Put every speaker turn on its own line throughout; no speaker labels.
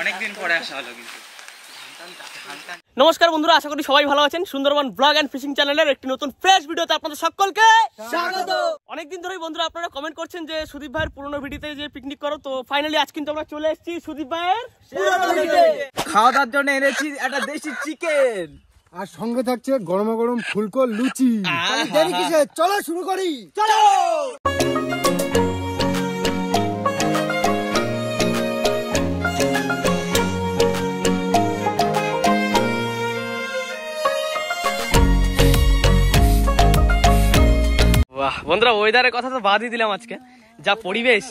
অনেকদিন পরে আসা হলো কিন্তু।
নমস্কার বন্ধুরা, আশা করি সবাই ভালো আছেন। সুন্দরবন ব্লগ এন্ড ফিশিং চ্যানেলের একটি নতুন ফ্রেশ ভিডিওতে আপনাদের সকলকে স্বাগত। অনেকদিন ধরেই বন্ধুরা আপনারা কমেন্ট করছেন যে সুদীপ ভাইয়ের পুরনো ভিডিওতে যে পিকনিক করো, তো ফাইনালি আজ কিন্তু আমরা চলে এসেছি সুদীপ ভাইয়ের পুরনো ভিডিওতে।
খাওয়া দাওয়ার জন্য এনেছি একটা দেশি চিকেন,
আর সঙ্গে থাকছে গরমা গরম ফুলকো লুচি। দেরি কিসে, চলো শুরু করি।
চলো। বন্ধুরা ওয়েদারের কথা তো বাদই দিলাম, আজকে যা পরিবেশ।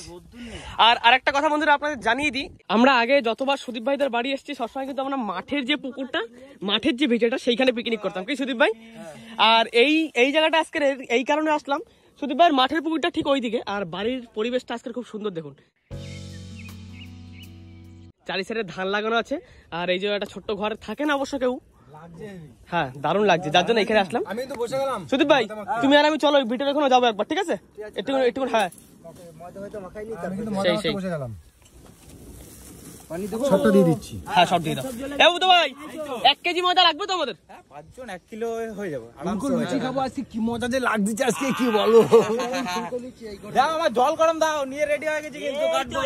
আর আরেকটা কথা বন্ধুরা আপনাদের জানিয়ে দিই, আমরা আগে যতবার সুদীপ ভাইদের বাড়ি এসেছি সবসময় কিন্তু আমরা মাঠের যে পুকুরটা, মাঠের যে ভিটেটা সেইখানে পিকনিক করতাম, কি সুদীপ ভাই? আর এই জায়গাটা আজকে এই কারণে আসলাম, সুদীপ ভাইয়ের মাঠের পুকুরটা ঠিক ওইদিকে, আর বাড়ির পরিবেশটা আজকে খুব সুন্দর। দেখুন চারি সাইডে ধান লাগানো আছে, আর এই যে একটা ছোট্ট ঘর থাকে না অবশ্য কেউ, হ্যাঁ দারুণ লাগছে, যার জন্য এখানে আসলাম।
আমি তো বসে গেলাম।
সুদীপ ভাই তুমি আর আমি চলো ভিডিও এখনো যাবো একবার, ঠিক আছে? একটু হ্যাঁ সেই
বসে গেলাম। সবটা দিয়ে দিচ্ছি।
হ্যাঁ সব দিয়ে দাও। এ বুধ ভাই 1 কেজি ময়দা লাগবে তো আমাদের?
5 জন 1 কিলো হয়ে যাবে।
ফুলকো লুচি খাবো আজকে, কি মজা যে লাগছে আজকে, কি বলো।
দাও আমার জল গরম দাও, নিয়ে রেডি হয়ে গেছি কিন্তু কাটবো।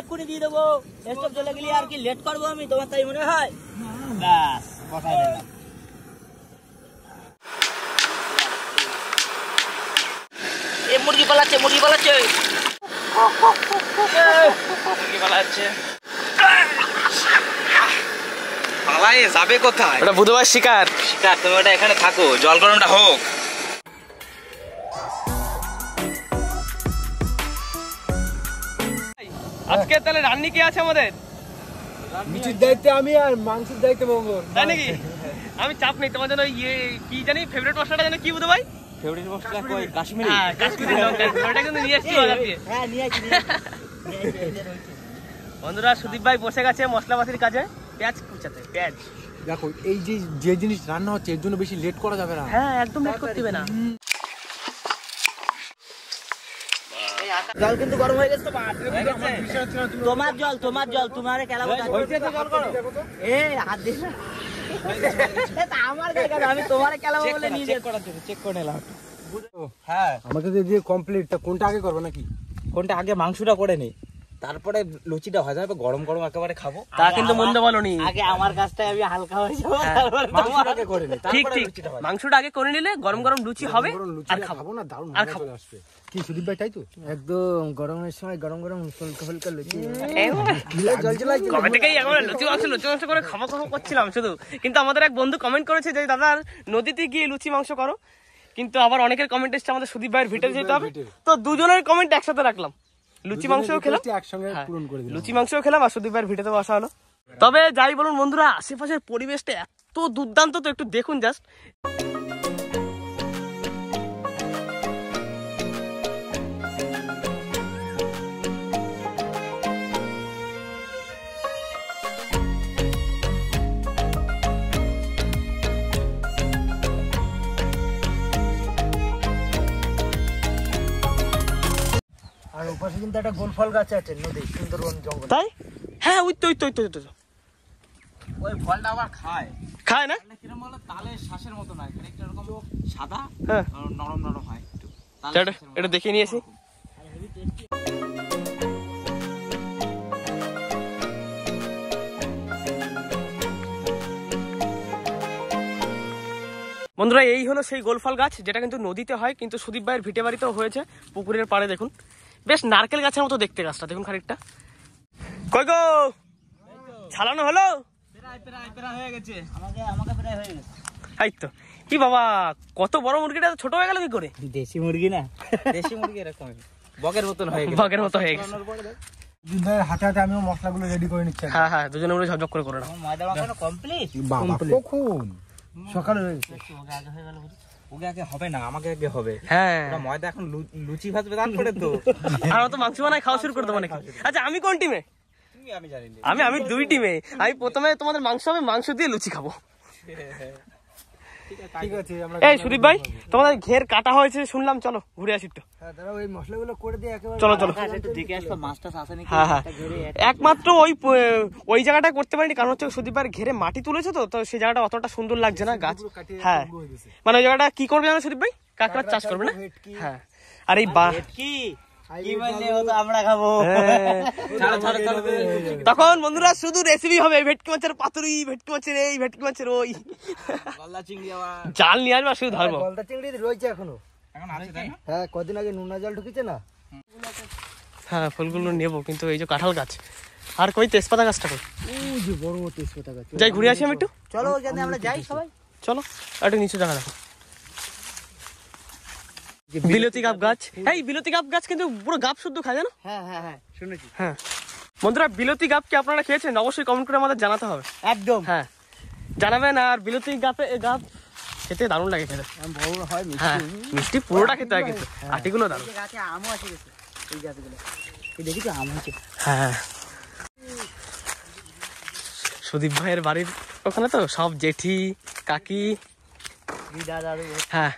এক্ষুনি দিয়ে দেবো। স্টপ জ্বলে গেলে আর কি লেট করবো আমি, তোমার তাই মনে হয়? ব্যাস বসাই দিলাম। মুরগি পালাচ্ছে
পালাই যাবে কোথায়?
ওটা বুধবার শিকার।
তুমি ওটা এখানে থাকো, জল গরমটা হোক।
আজকে তাহলে রান্নি কে আছে আমাদের?
লুচির দায়িত্বে আমি, আর মাংসের দায়িত্বে মঙ্গল।
তাই নাকি? আমি চাপ নেই তোমার জন্য। কি জানি ফেভারিট মশলাটা জানো কি বুধ ভাই?
ফেভারিট মশলা কই? কাশ্মীরি।
হ্যাঁ কাশ্মীরি লঙ্কা, ওটা কিন্তু নিয়ে এসেছি বাজার দিয়ে।
হ্যাঁ নিয়ে আসি।
বন্ধুরা সুদীপ ভাই বসে গেছে মশলাপাতির কাজে, পেঁয়াজ কুচাতে। পেঁয়াজ
দেখো, এই যে জিনিস রান্না হচ্ছে এর জন্য বেশি লেট করা যাবে না।
হ্যাঁ একদম লেট করতে হবে না।
জল কিন্তু গরম হয়ে গেছে। তোমার জল তোমারে খেলাবো। এ হাত দিস না, আমার জায়গা, আমি তোমারে খেলাবো বলে নিয়ে
চেক করে নিলাম।
হ্যাঁ আমাকে যে কমপ্লিটটা কোনটা আগে করবে নাকি?
কোনটা আগে? মাংসটা করে নি, তারপরে লুচিটা হয়ে যাবে, গরম গরম একেবারে খাবো।
তা কিন্তু মন্দ বলনি।
আগে আমার কাজটা আমি হালকা হয়ে যাবো,
মাংসটাকে করে নি।
ঠিক মাংসটা আগে করে নিলে গরম গরম লুচি হবে আর খাবো
না, দারুণ
আর
মজা
খাবো।
চলে আসবে। কি সুদীপ ভাই তাই তো?
একদম গরমের সময় গরম গরম ফুলকা লুচি।
কবে থেকেই এখন লুচি মাংস করে খাবো করছিলাম শুধু। কিন্তু আমাদের এক বন্ধু কমেন্ট করেছে যে দাদার নদীতে গিয়ে লুচি মাংস করো, কিন্তু আবার অনেকের কমেন্ট এসছে আমাদের সুদীপ ভাইয়ের ভিটে যেতে হবে, তো দুজনের কমেন্ট একসাথে রাখলাম। লুচি মাংসও খেলাম,
একসঙ্গে পূরণ করে দিলাম।
লুচি মাংসও খেলাম আর সুদীপ ভাইয়ের ভিটেতে বসা হলো। তবে যাই বলুন বন্ধুরা, আশেপাশের পরিবেশটা এত দুর্দান্ত, তো একটু দেখুন জাস্ট।
আর ওপাশে কিন্তু একটা গোলফল গাছ আছে নদী, সুন্দরবন জঙ্গল।
তাই? হ্যাঁ ওই তো
ওই ফলটা আবার
খায় না?
কিরকম বলো, তালের শ্বাসের মতো না, একটা এরকম সাদা,
হ্যাঁ
নরম নরম হয় একটু।
এটা দেখে নিয়ে আসি। বন্ধুরা এই হলো সেই গোলফল গাছ, যেটা কিন্তু নদীতে হয়, কিন্তু সুদীপ ভাইয়ের ভিটে বাড়িতেও হয়েছে পুকুরের পাড়ে। দেখুন বেশ নারকেল গাছের মতো দেখতে গাছটা, দেখুন খানিকটা। কই গো ছালানো হলো?
প্রায় হয়ে গেছে।
আমাকে প্রায় হয়ে গেছে।
এই তো কি বাবা, কত বড় মুরগিটা ছোট হয়ে গেল কি করে?
দেশি মুরগি না,
দেশি মুরগি এরকম বগের মতন হয়ে গেছে।
বগের মতো হয়ে গেছে।
হাতে হাতে আমিও মশলাগুলো রেডি করে নিচ্ছি।
হ্যাঁ দুজনে মিলে ঝকঝক করে নাও।
ময়দা মাখানো কমপ্লিট।
কখন? সকালে হয়ে গেছে।
ওকে আগে হবে না, আমাকে আগে হবে।
হ্যাঁ
ময়দা এখন লুচি ভাজবে তারপরে তো।
আর তো মাংস বানায় খাওয়া শুরু করে দেবো নাকি? আচ্ছা আমি কোন টিমে?
আমি জানি না।
আমি 2 টিমে। আমি প্রথমে তোমাদের মাংস হবে, মাংস দিয়ে লুচি খাবো।
ঠিক আছে আমরা
এই সুদীপ ভাই তোমাদের ঘের কাটা হয়েছে শুনলাম, চলো ঘুরে আসি একটু।
হ্যাঁ দাঁড়াও এই মশলাগুলো করে দিয়ে একেবারে
চলো চলো।
একটু দেখে আসলো মাছটা আসেনি
হ্যাঁ হ্যাঁ, একমাত্র ওই জায়গাটা করতে পারিনি কারণ হচ্ছে সুদীপ ভাইয়ের ঘেরে মাটি তুলেছে তো, তো সেই জায়গাটা অতটা সুন্দর লাগছে না গাছ। হ্যাঁ মানে ওই জায়গাটা কি করবে জানো সুদীপ ভাই, কাঁকড়ার চাষ করবে না? হ্যাঁ আর এই
কি কি বললে ও তো আমরা খাবো।
তখন বন্ধুরা শুধু রেসিপি হবে, ভেটকি মাছের পাতুরি, ভেটকি মাছের এই, ভেটকি মাছের ওই, জাল নিয়ে আসবে আর শুধু ধরবো।
গলদা চিংড়ি রয়েছে এখনো। হ্যাঁ কদিন আগে নুনা জল ঢুকেছে না।
হ্যাঁ ফুলগুলো নেবো, কিন্তু এই যে কাঁঠাল গাছ আর কই তেজপাতা গাছটা কই,
ওই যে বড় তেজপাতা গাছ।
যাই ঘুরে আসি আমি একটু।
চলো ওখানে আমরা যাই সবাই।
চলো একটু নিচু জায়গা দেখো, বিলতি গাব গাছ। এই বিলতি গাব গাছ কিন্তু পুরো গাব শুদ্ধ খায় জানো?
হ্যাঁ হ্যাঁ হ্যাঁ শুনেছি।
হ্যাঁ বন্ধুরা, বিলতি গাব কি আপনারা খেয়েছেন? অবশ্যই কমেন্ট করে আমাদের জানাতে হবে।
একদম
হ্যাঁ জানাবেন। আর বিলতি গাব খেতে দারুণ লাগে খেতে।
বড় হয়
হ্যাঁ মিষ্টি পুরোটা খেতে হয়, কিন্তু আটিগুলো দারুণ।
গাছে আমও আছে গেছে এই গাছগুলো, এই দেখিছো আম হচ্ছে।
হ্যাঁ সুদীপ ভাইয়ের বাড়ির ওখানে তো সব জেঠি কাকি।
দিদা দাদু
হ্যাঁ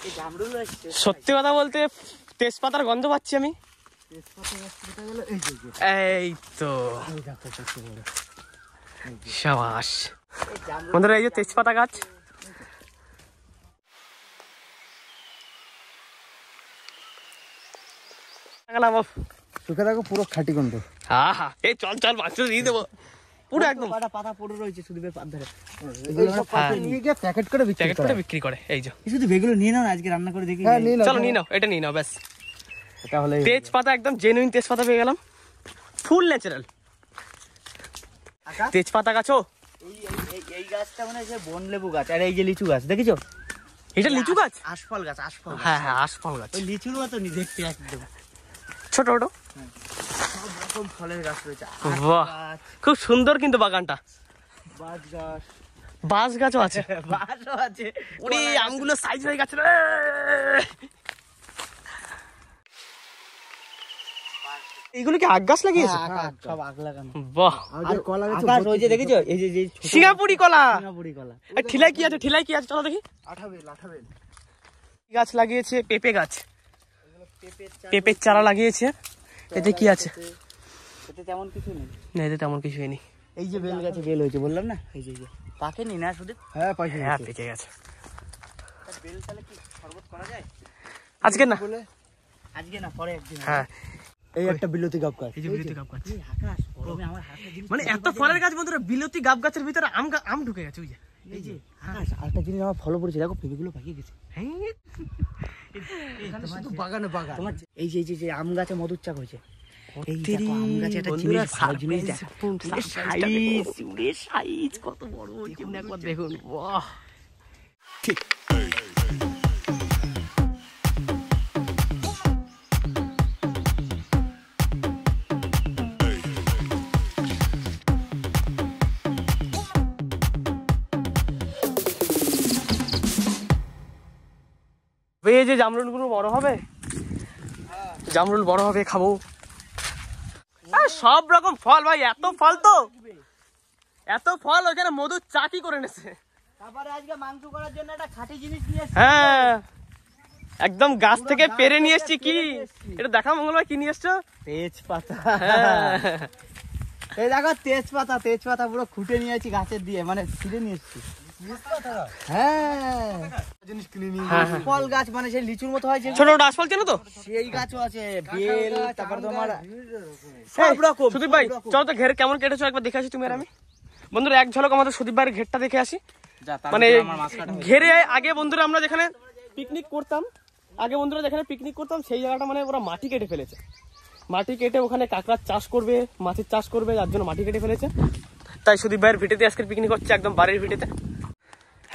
এই জামরুল আসছে।
সত্যি কথা বলতে তেজপাতার গন্ধ পাচ্ছি আমি।
তেজপাতা গাছ কেটে গেল এই যে
এই তো
এই দেখো কত বড়।
সাবাস বন্ধুরা, এই যে তেজপাতা গাছ।
শুকে দেখো পুরো খাঁটি গন্ধ।
হ্যাঁ হ্যাঁ, এই চল চল মাছ দিয়ে দেবো পুরো একদম।
পাতা পাতা পড়ে রয়েছে সুদীপের পাত ধরে।
এগুলো আমরা পাতে নিয়ে গিয়ে প্যাকেট করে বিক্রি
প্যাকেট
করি।
করে বিক্রি করে। এই যে
শুধু বেগুলো নিয়ে নাও না, আজকে রান্না করে দেখি।
হ্যাঁ নিন
চলো নিয়ে নাও, এটা নিয়ে নাও ব্যাস।
তাহলে
তেজপাতা একদম জেনুইন তেজপাতা পেয়ে গেলাম, ফুল ন্যাচারাল তেজপাতা গাছও।
এই গাছটা মানে যে বন লেবু গাছ, আর এই যে লিচু গাছ দেখেছো?
এটা লিচু গাছ?
আশফল গাছ, আশফল।
হ্যাঁ হ্যাঁ আশফল গাছ,
ওই লিচুর মতো নি দেখতে একদম।
ছোট ছোট
সব রকম ফলের গাছ রয়েছে।
বাহ খুব সুন্দর কিন্তু বাগানটা।
বাঁশ গাছ,
বাঁশ গাছও আছে।
বাঁশও আছে।
ওরে আমগুলো সাইজ হয়ে গেছে রে। এইগুলো কি আগ গাছ লাগিয়েছে?
সব আগ লাগানো।
বাহ
আর যে কলা গাছ
আকাশ ওই যে দেখেছো? এই যে যে
সিঙ্গাপুরি কলা।
সিঙ্গাপুরি কলা।
আর ঠিলাই কি আছে? ঠিলাই কি আছে চলো দেখি।
আঠাবেল আঠাবেল
গাছ লাগিয়েছে, পেঁপে গাছ, পেঁপের চারা লাগিয়েছে। এতে কি আছে?
এতে তেমন কিছু নেই।
না এতে তেমন কিছুই নেই।
এই যে বেল গাছে বেল হয়েছে বললাম না, এই যে পাকেনি না শুধু।
হ্যাঁ পাইছি
হ্যাঁ পেকে গেছে।
বেল তাহলে কি শরবত করা যায়?
আজকে না,
বলে
আজকে না, পরে একদিন।
হ্যাঁ
এই একটা বিলতি গাব গাছ।
এই যে বিলতি গাব গাছ,
এই আকাশ গরমে আমার হাতে জিনিস।
মানে এত ফলের গাছ বন্ধুরা, বিলতি গাব গাছের ভিতরে আম ঢুকে গেছে। ওই যে
এই যে আকাশ আরেকটা জিনিস আমার ফলো পড়েছে, দেখো পেঁপেগুলো পাকিয়ে গেছে।
হ্যাঁ
এখানে শুধু বাগানে বাগান।
তোমার এই যে এই যে আম গাছে মধুর চাক হয়েছে। এই
তেরি,
দেখো আম গাছে একটা
বন্ধুরা,
জিনিস, ভালো জিনিস দেখো।
সাইজ সাইজ কত বড় যেমন একবার দেখুন। বাহ এই যে জামরুলগুলো বড় হবে, জামরুল বড় হবে খাবো। সব রকম ফল ভাই, এত ফল তো, এত ফল ওখানে মধুর চা কি করে নেছে।
তারপরে আজকে মাংস করার জন্য একটা খাঁটি জিনিস নিয়ে এসেছি।
হ্যাঁ একদম গাছ থেকে পেরে নিয়ে এসছি। কি এটা দেখা মঙ্গলবার কি নিয়ে এসছো?
তেজপাতা।
হ্যাঁ।
এই দেখো তেজপাতা, তেজপাতা পুরো খুঁটে নিয়ে এসেছি গাছের দিয়ে, মানে ছিঁড়ে নিয়ে এসেছি। হ্যাঁ
জিনিস কিনে নিয়ে
হ্যাঁ, হ্যাঁ।
ফল গাছ, মানে সেই লিচুর মতো হয় যেগুলো,
ছোট ছোট আশফল চেনো তো?
সেই গাছও আছে। বেল, তারপর তোমার
সব
সব রকম।
সুদীপ ভাই চলো তো ঘের কেমন কেটেছো একবার দেখে আসি তুমি আর আমি। বন্ধুরা এক ঝলক আমাদের সুদীপ ভাইয়ের ঘেরটা দেখে আসি। মানে ঘেরে আগে বন্ধুরা আমরা যেখানে পিকনিক করতাম, সেই জায়গাটা মানে ওরা মাটি কেটে ফেলেছে। মাটি কেটে ওখানে কাঁকড়ার চাষ করবে, মাছের চাষ করবে, যার জন্য মাটি কেটে ফেলেছে। তাই সুদীপ ভাইয়ের ভিটেতে আজকে পিকনিক হচ্ছে, একদম বাড়ির ভিটেতে।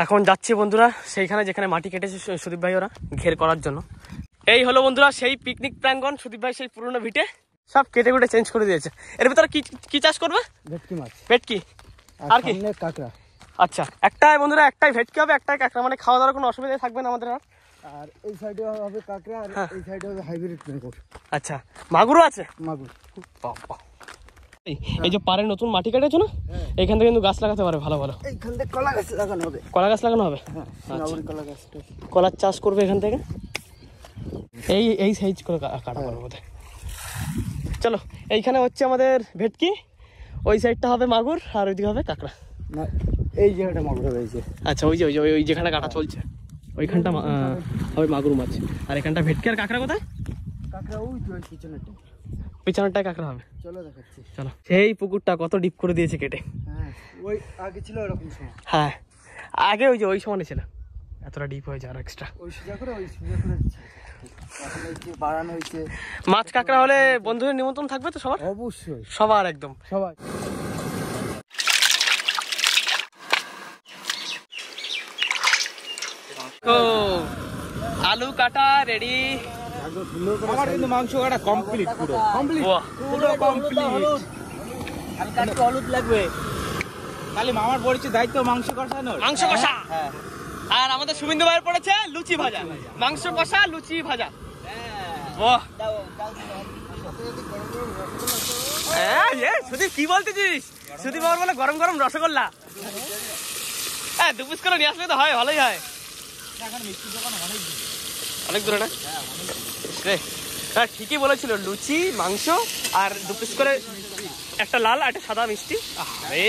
এখন যাচ্ছি বন্ধুরা সেইখানে যেখানে মাটি কেটেছে সুদীপ ভাই ওরা ঘের করার জন্য। এই হলো বন্ধুরা সেই পিকনিক প্রাঙ্গণ, সুদীপ ভাই সেই পুরনো ভিটে সব কেটে কুটে চেঞ্জ করে দিয়েছে। এর ভিতরে কি চাষ করবে?
ভেটকি মাছ
ভেটকি আর কি?
সামনে কাঁকড়া।
আচ্ছা একটাই বন্ধুরা, একটাই ভেটকি হবে, একটাই কাঁকড়া, মানে খাওয়া দাওয়ার কোনো অসুবিধা থাকবে না আমাদের আর।
আর এই সাইডে হবে কাঁকড়া, আর এই সাইডে হবে হাইব্রিড মাগুর।
আচ্ছা মাগুরও আছে?
মাগুর।
বাবা এই যে পারে নতুন মাটি কাটেছো না, এইখান থেকে কিন্তু গাছ লাগাতে পারে ভালো ভালো।
এইখান থেকে কলা গাছ লাগানো হবে।
কলা গাছ লাগানো হবে,
সিঙ্গাপুরি কলা গাছটা।
কলার চাষ করবে এখান থেকে। এই সাইজ করে কাটা হবে বোধহয়। চলো, এইখানে হচ্ছে আমাদের ভেটকি, ওই সাইডটা হবে মাগুর, আর ওইদিকে হবে কাঁকড়া।
না, এই জায়গাটা মাগুর হয়েছে।
আচ্ছা, ওই যেখানে কাটা চলছে ওইখানটা হবে মাগুর মাছ, আর এখানটা ভেটকি। আর কাঁকড়া কোথায়?
কাঁকড়া ওই তো পিছনেরটা।
পিছনেরটায় কাঁকড়া হবে।
চলো দেখাচ্ছি।
চলো, সেই পুকুরটা কত ডিপ করে দিয়েছে কেটে।
হ্যাঁ, ওই আগে ছিল এরকম সময়।
হ্যাঁ, আগে ওই সমানে ছিল, এতটা ডিপ হয়েছে আর এক্সট্রা।
ওই সোজা করে এখন এই যে বাড়ানো হয়েছে।
মাছ কাঁকড়া হলে বন্ধুদের নিমন্ত্রণ থাকবে তো সবার?
অবশ্যই,
সবার একদম।
সবাই।
তো আলু কাটা রেডি।
আমার কিন্তু মাংস কাটা কমপ্লিট, পুরো পুরো কমপ্লিট।
হালকা একটু হলুদ লাগবে।
খালি মামার পড়েছে দায়িত্ব মাংস কষানোর।
মাংস কষা।
হ্যাঁ,
আর আমাদের সুবিন্দু ভাইয়ের পড়েছে লুচি ভাজা। মাংস কষা, লুচি ভাজা। বাহ, সুদীপ কি বলতেছিস? সুদীপ আমার বলে গরম গরম রসগোল্লা। হ্যাঁ, 2 পিস করে নিয়ে আসলে তো হয়, ভালোই হয়। অনেক দূরে না? হ্যাঁ, ঠিকই বলেছিল, লুচি মাংস আর 2 পিস করে, একটা লাল আর একটা সাদা মিষ্টি। আরে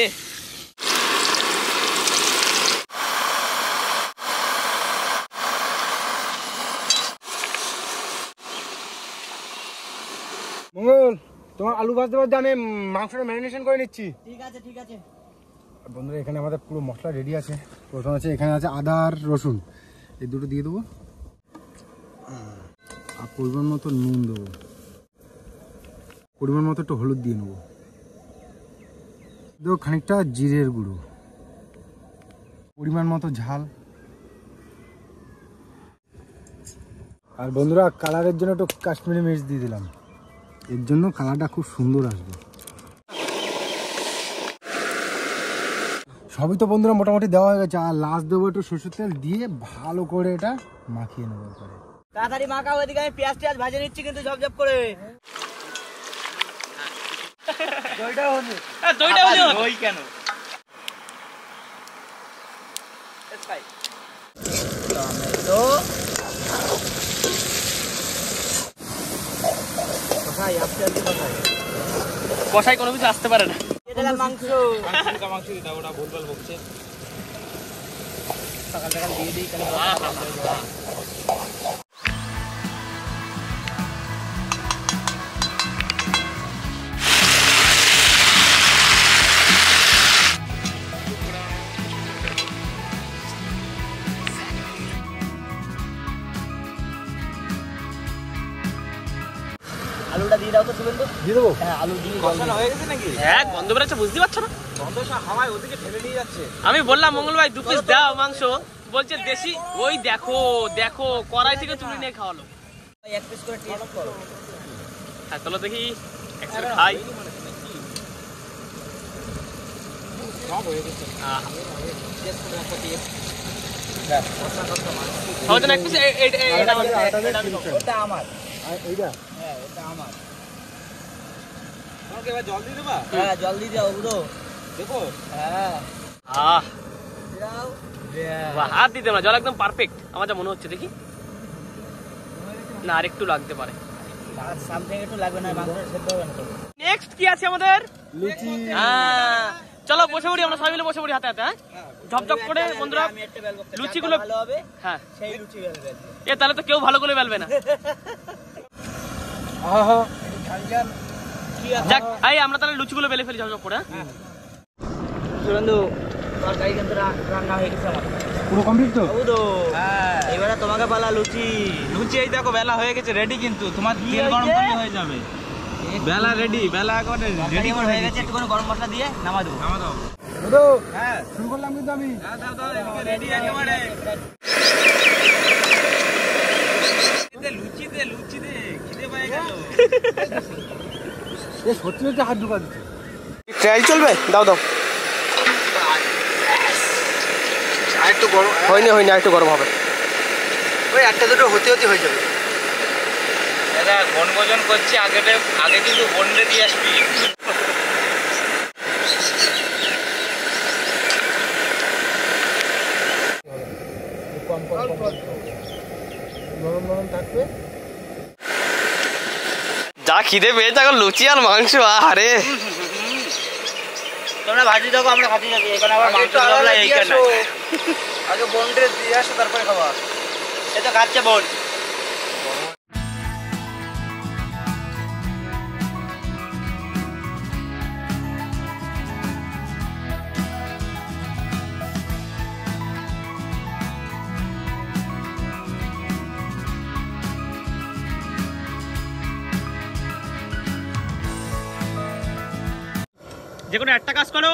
মঙ্গল, তোমার আলু ভাজতে ভাজতে আমি মাংসটা ম্যারিনেশন করে নিচ্ছি।
ঠিক আছে, ঠিক আছে।
বন্ধুরা, এখানে আমাদের পুরো মশলা রেডি আছে। প্রথম আছে, এখানে আছে আদা আর রসুন, এই দুটো দিয়ে দেবো। আর পরিমাণ মতো নুন দেবো, পরিমাণ মতো একটু হলুদ দিয়ে নেবো, দেবো খানিকটা জিরের গুঁড়ো, পরিমাণ মতো ঝাল। আর বন্ধুরা, কালারের জন্য একটু কাশ্মীরি মির্চ দিয়ে দিলাম, এর জন্য কালারটা খুব সুন্দর আসবে। সবই তো বন্ধুরা মোটামুটি দেওয়া হয়ে গেছে। আর লাস্ট দেবো একটু সরষের তেল দিয়ে ভালো করে এটা মাখিয়ে নেবো। পরে
তাড়াতাড়ি মাখা, ওইদিকে আমি পেঁয়াজ টিয়াজ ভাজে নিচ্ছি কিন্তু ঝপঝপ করে।
দই কেন?
তো
কষাই কোনো কিছু আসতে পারে না।
মাংস
মাংস দিতে ওটা ভুলভাল বকছে।
সকাল সকাল দিয়ে দিই। আলুটা দিয়ে দাও তো সুবেন্দু।
দিয়ে দেবো।
হ্যাঁ, আলু দিয়ে
কষানো হয়ে গেছে নাকি?
হ্যাঁ, গন্ধ বেরোচ্ছে, বুঝতে পারছো না?
গন্ধ হাওয়ায় ওদিকে ঠেলে নিয়ে যাচ্ছে।
আমি বললাম মঙ্গল ভাই 2 পিস দাও মাংস, বলছে দেশি। ওই দেখো দেখো, কড়াই থেকে তুলে নিয়ে খাওয়ালো।
এক পিস করে টেস্ট করো।
হ্যাঁ, চলো দেখি একসাথে খাই।
সব হয়ে গেছে।
সবার জন্য এক পিস।
ওটা আমার।
এইটা
হ্যাঁ, এটা আমার।
তোমাকে এবার জল দিয়ে দেবা?
হ্যাঁ, জল দিয়ে দাও বুড়ো।
দেখো।
হ্যাঁ,
আহ,
দাও।
বাহ, হাত দিতে না, জল একদম পারফেক্ট আমার যা মনে হচ্ছে। দেখি না, আর একটু লাগতে পারে।
সামথিং একটু লাগবে না, মাংসটা সেদ্ধ হবে না তো।
নেক্সট কি আছে আমাদের?
লুচি।
হ্যাঁ, চলো বসে পড়ি, আমরা সবাই মিলে বসে পড়ি হাতে হাতে। হ্যাঁ, ঝপঝপ করে বন্ধুরা
আমি একটা বেলবো।
লুচিগুলো
ভালো হবে।
হ্যাঁ,
সেই লুচি বেলবে।
এ তাহলে তো কেউ ভালো করে বেলবে না।
আহা,
কি আছে?
যাক, এই আমরা তাহলে লুচিগুলো বেলে ফেলি ঝপঝপ করে।
সুরেন্দু, তরকারি কিন্তু রান্না হয়ে গেছে আমার।
পুরো কমপ্লিট তো?
বুড়ো।
হ্যাঁ,
এবারে তোমাকে পালা লুচি।
লুচি এই দেখো বেলা হয়ে গেছে, রেডি। কিন্তু তোমার
কি
তেল গরম
হয়েছে?
করলে হয়ে যাবে। বেলা রেডি, বেলা একেবারে রেডি করে
হয়ে গেছে, একটুখানি গরম মশলা দিয়ে নামা দেবো।
নামা দাও।
দাদু,
হ্যাঁ,
শুরু করলাম কিন্তু আমি।
দাও দাও, এদিকে রেডি একেবারে। লুচি দে, লুচি দে, খিদে পেয়ে গেল।
এ সত্যি সত্যি হাত ঢুকা দিচ্ছে।
ট্রায়াল চলবে, দাও দাও।
আর একটু গরম
হয়নি আর একটু গরম হবে।
ওই একটা দুটো হতে হতে হয়ে যাবে।
এরা বনভোজন করছি, আগে কিন্তু বনলে দিয়ে আসবি।
নরম নরম থাকবে।
যা খিদে পেয়েছে এখন লুচি আর মাংস, আরে
তোমরা ভাজি দেখো, আমরা ভাজি যাচ্ছি। এখানে আবার মাংস এইখানে
আগে বন্ডে দিয়ে আসো তারপরে খাবার।
এ তো খাচ্ছে বোন।
যে কোনো একটা কাজ করো।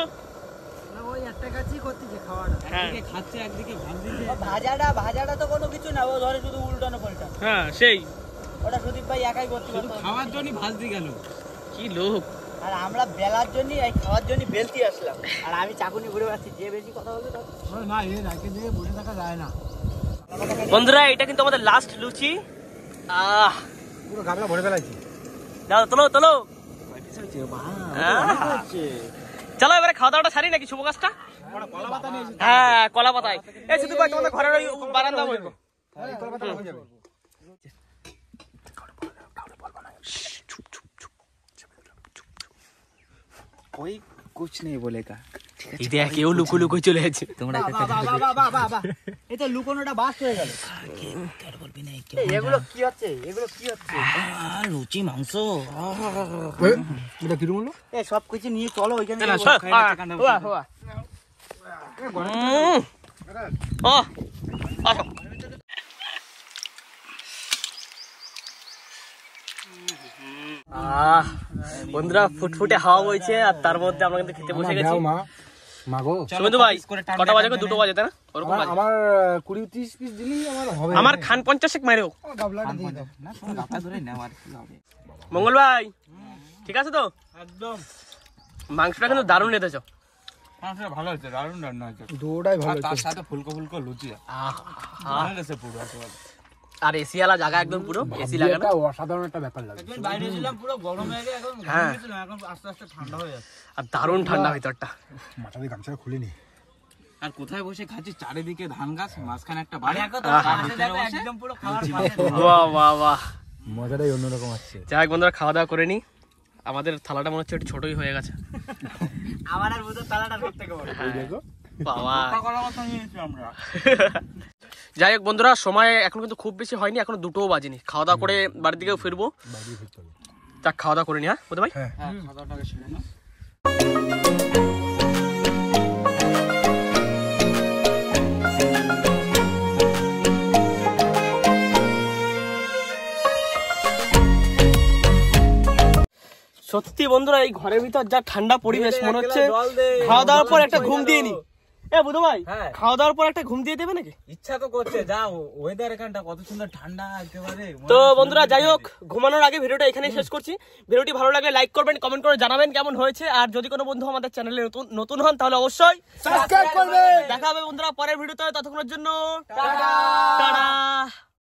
ওই একটা কাজই করতেছে খাওয়াটা।
হ্যাঁ
খাচ্ছে একদিকে ভাত দিচ্ছে।
ভাজাটা তো কোনো কিছু না, ও ধরে শুধু উল্টানো পাল্টা।
হ্যাঁ সেই
ওটা সুদীপ ভাই একাই করতে
শুধু
পারতো।
খাওয়ার জন্য ভাত দিয়ে গেল।
কি লোক।
আর আমরা বেলার জন্য এই খাওয়ার জন্য বেলতি আসলাম, আর আমি চাকুনি ঘুরে বেড়াচ্ছি। যে বেশি কথা বলবে তার
না এ রাখে দিয়ে বসে থাকা যায় না,
বন্ধুরা এটা কিন্তু আমাদের লাস্ট লুচি।
পুরো গামলা ভরে ফেলাইছি।
দাও তোলো তোলো। চলো এবারে খাওয়া দাওয়াটা সারি নাকি শুভ কাজটা? হ্যাঁ কলা পাতায়। এই শুধু ভাই তোমাদের ঘরের ওই বারান্দা বলবো।
कोई कुछ नहीं बोलेगा।
এই দেখ কেউ লুকু লুকু চলে যাচ্ছে।
তোমরা
এই তো লুকোনোটা বাস হয়ে গেল। এগুলো কি হচ্ছে? এগুলো কি হচ্ছে?
লুচি মাংস।
এটা কিরম হলো?
এ সব কিছু নিয়ে চলো ওইখানে।
বন্ধুরা ফুটফুটে হাওয়া বইছে আর তার মধ্যে আমরা কিন্তু খেতে বসে গেছি।
মা মাগো
শুভেন্দু ভাই কটা বাজে? 2টো বাজে তাই না? ওরকম বাজে।
আমার 20-30 পিস দিলেই আমার হবে।
আমার খান 50 মারেও।
গাবলাটা দিয়ে দাও।
না তুমি গাতা ধরে নাও আর কি হবে।
মঙ্গল ভাই ঠিক আছে তো?
একদম
মাংসটা কিন্তু দারুণ রেঁধেছো।
মাংসটা ভালো হয়েছে, দারুণ রান্না হয়েছে।
দুটোটাই ভালো
তার
হয়েছে।
সাথে ফুলকো ফুলকো লুচি। ভালো লেগেছে পুরো একেবারে।
আর এসি ওয়ালা জায়গা একদম পুরো এসি লাগানো।
এটা অসাধারণ একটা ব্যাপার লাগে।
একদিন বাইরে ছিলাম পুরো গরম হয়ে গেছে, এখন
হ্যাঁ।
গরম ছিল, এখন আস্তে আস্তে ঠান্ডা হয়ে যাচ্ছে।
আর দারুণ ঠান্ডা ভিতরটা।
মাথা দিয়ে গামছাটা খুলে নি।
আর কোথায় বসে খাচ্ছি? চারিদিকে ধান গাছ, মাঝখানে একটা বাড়ি।
একদম পুরো খাওয়ার পাশে।
বাহ বাহ বাহ।
মজাটাই অন্যরকম আছে।
যাই হোক বন্ধুরা খাওয়া দাওয়া করে নি। আমাদের থালাটা মনে হচ্ছে একটু ছোটই হয়ে গেছে।
আমার আর বুঝতে তালাটা সব থেকে বড়।
দেখো
বাবা।
করার কথা নিয়েছি আমরা।
যাই হোক বন্ধুরা সময় এখন কিন্তু খুব বেশি হয়নি, এখন 2টোও বাজেনি। খাওয়া দাওয়া করে বাড়ির দিকেও ফিরবো।
বাইরে ফিরতে হবে।
যাক খাওয়া দাওয়া করে নি। হ্যাঁ বুঝতে ভাই।
হ্যাঁ
হ্যাঁ, খাওয়া দাওয়াটাকে ছিল না।
সত্যি বন্ধুরা এই ঘরের ভিতর যা ঠান্ডা পরিবেশ, মনে হচ্ছে খাওয়া দাওয়ার পর একটা ঘুম দিয়ে নি। এ বুধু ভাই
হ্যাঁ।
খাওয়া দাওয়ার পর একটা ঘুম দিয়ে দেবে নাকি?
ইচ্ছা তো করছে, যা ওয়েদার এখানটা কত সুন্দর ঠান্ডা একেবারে।
তো বন্ধুরা যাই হোক ঘুমানোর আগে ভিডিওটা এখানেই শেষ করছি। ভিডিওটি ভালো লাগলে লাইক করবেন, কমেন্ট করে জানাবেন কেমন হয়েছে। আর যদি কোনো বন্ধু আমাদের চ্যানেলে নতুন হন তাহলে অবশ্যই
সাবস্ক্রাইব করবেন।
দেখা হবে বন্ধুরা পরের ভিডিওতে। ততক্ষণের জন্য টাটা।